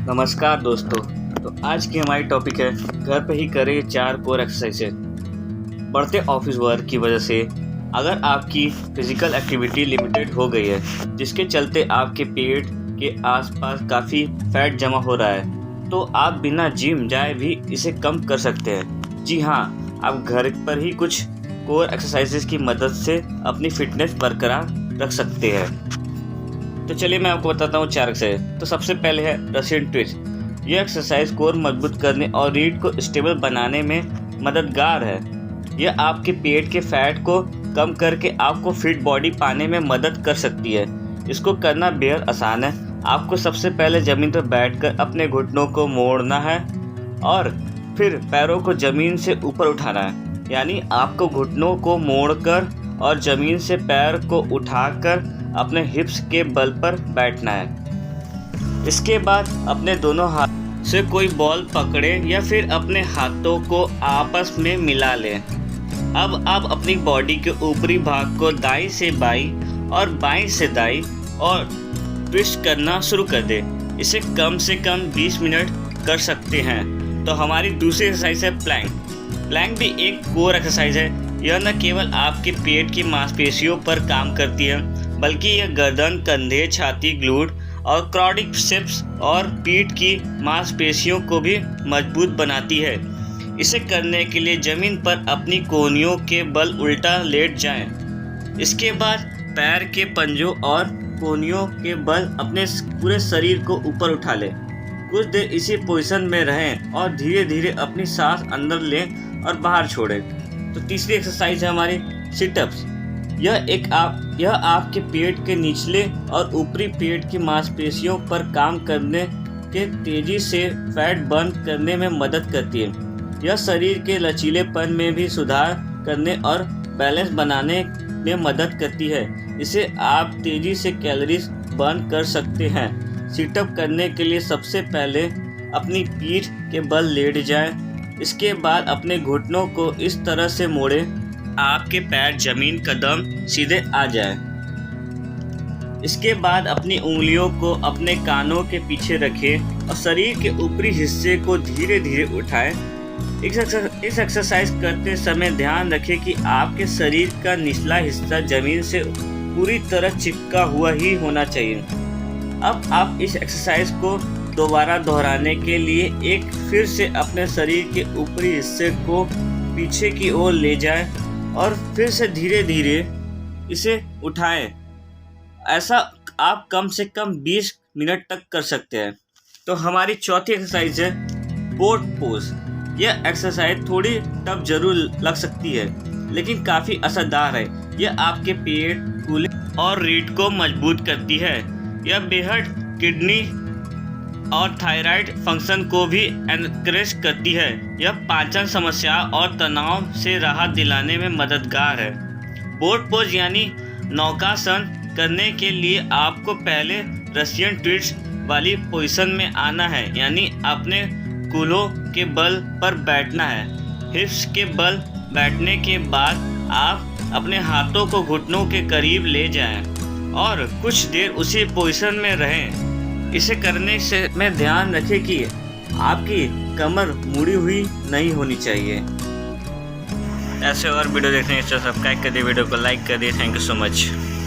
नमस्कार दोस्तों। तो आज की हमारी टॉपिक है घर पे ही करें 4 कोर एक्सरसाइजेज। बढ़ते ऑफिस वर्क की वजह से अगर आपकी फिजिकल एक्टिविटी लिमिटेड हो गई है, जिसके चलते आपके पेट के आसपास काफ़ी फैट जमा हो रहा है, तो आप बिना जिम जाए भी इसे कम कर सकते हैं। जी हाँ, आप घर पर ही कुछ कोर एक्सरसाइजेज की मदद से अपनी फिटनेस बरकरार रख सकते हैं। तो चलिए मैं आपको बताता हूँ 4 एक्सरसाइज। तो सबसे पहले है रशियन ट्विस्ट। यह एक्सरसाइज कोर मजबूत करने और रीढ़ को स्टेबल बनाने में मददगार है। यह आपके पेट के फैट को कम करके आपको फिट बॉडी पाने में मदद कर सकती है। इसको करना बेहद आसान है। आपको सबसे पहले ज़मीन पर बैठकर अपने घुटनों को मोड़ना है और फिर पैरों को ज़मीन से ऊपर उठाना है। यानी आपको घुटनों को मोड़कर और ज़मीन से पैर को उठाकर अपने हिप्स के बल पर बैठना है। इसके बाद अपने दोनों हाथ से कोई बॉल पकड़े या फिर अपने हाथों को आपस में मिला लें। अब आप अपनी बॉडी के ऊपरी भाग को दाईं से बाईं और बाईं से दाईं और ट्विस्ट करना शुरू कर दें। इसे कम से कम 20 मिनट कर सकते हैं। तो हमारी दूसरी एक्सरसाइज है प्लैंक। प्लैंक भी एक कोर एक्सरसाइज है। यह न केवल आपके पेट की मांसपेशियों पर काम करती है, बल्कि यह गर्दन, कंधे, छाती, ग्लूट और क्वाड्रिसेप्स और पीठ की मांसपेशियों को भी मजबूत बनाती है। इसे करने के लिए ज़मीन पर अपनी कोहनियों के बल उल्टा लेट जाएं। इसके बाद पैर के पंजों और कोहनियों के बल अपने पूरे शरीर को ऊपर उठा लें। कुछ देर इसी पोजीशन में रहें और धीरे धीरे अपनी सांस अंदर लें और बाहर छोड़ें। तो तीसरी एक्सरसाइज है हमारी सिटअप्स। यह आपके पेट के निचले और ऊपरी पेट की मांसपेशियों पर काम करने के तेजी से फैट बर्न करने में मदद करती है। यह शरीर के लचीलेपन में भी सुधार करने और बैलेंस बनाने में मदद करती है। इसे आप तेजी से कैलोरीज बर्न कर सकते हैं। सिटअप करने के लिए सबसे पहले अपनी पीठ के बल लेट जाएं। इसके बाद अपने घुटनों को इस तरह से मोड़ें आपके पैर जमीन कदम सीधे आ जाए। इसके बाद अपनी उंगलियों को अपने कानों के पीछे रखें और शरीर के ऊपरी हिस्से को धीरे धीरे उठाएं। इस एक्सरसाइज करते समय ध्यान रखें कि आपके शरीर का निचला हिस्सा जमीन से पूरी तरह चिपका हुआ ही होना चाहिए। अब आप इस एक्सरसाइज को दोबारा दोहराने के लिए एक फिर से अपने शरीर के ऊपरी हिस्से को पीछे की ओर ले जाएं और फिर से धीरे धीरे इसे उठाएं। ऐसा आप कम से कम 20 मिनट तक कर सकते हैं। तो हमारी चौथी एक्सरसाइज है बोट पोज। यह एक्सरसाइज थोड़ी टफ जरूर लग सकती है, लेकिन काफ़ी असरदार है। यह आपके पेट, कूल्हे और रीढ़ को मजबूत करती है। यह बेहद किडनी और थायराइड फंक्शन को भी एनकरेज करती है। यह पाचन समस्या और तनाव से राहत दिलाने में मददगार है। बोट पोज यानी नौकासन करने के लिए आपको पहले रशियन ट्विस्ट वाली पोजीशन में आना है, यानी अपने कूल्हों के बल पर बैठना है। हिप्स के बल बैठने के बाद आप अपने हाथों को घुटनों के करीब ले जाएं और कुछ देर उसी पोजीशन में रहें। इसे करने से में ध्यान रखें कि आपकी कमर मुड़ी हुई नहीं होनी चाहिए। ऐसे और वीडियो देखने के लिए सब्सक्राइब कर दिए, वीडियो को लाइक कर दिए। Thank you so much.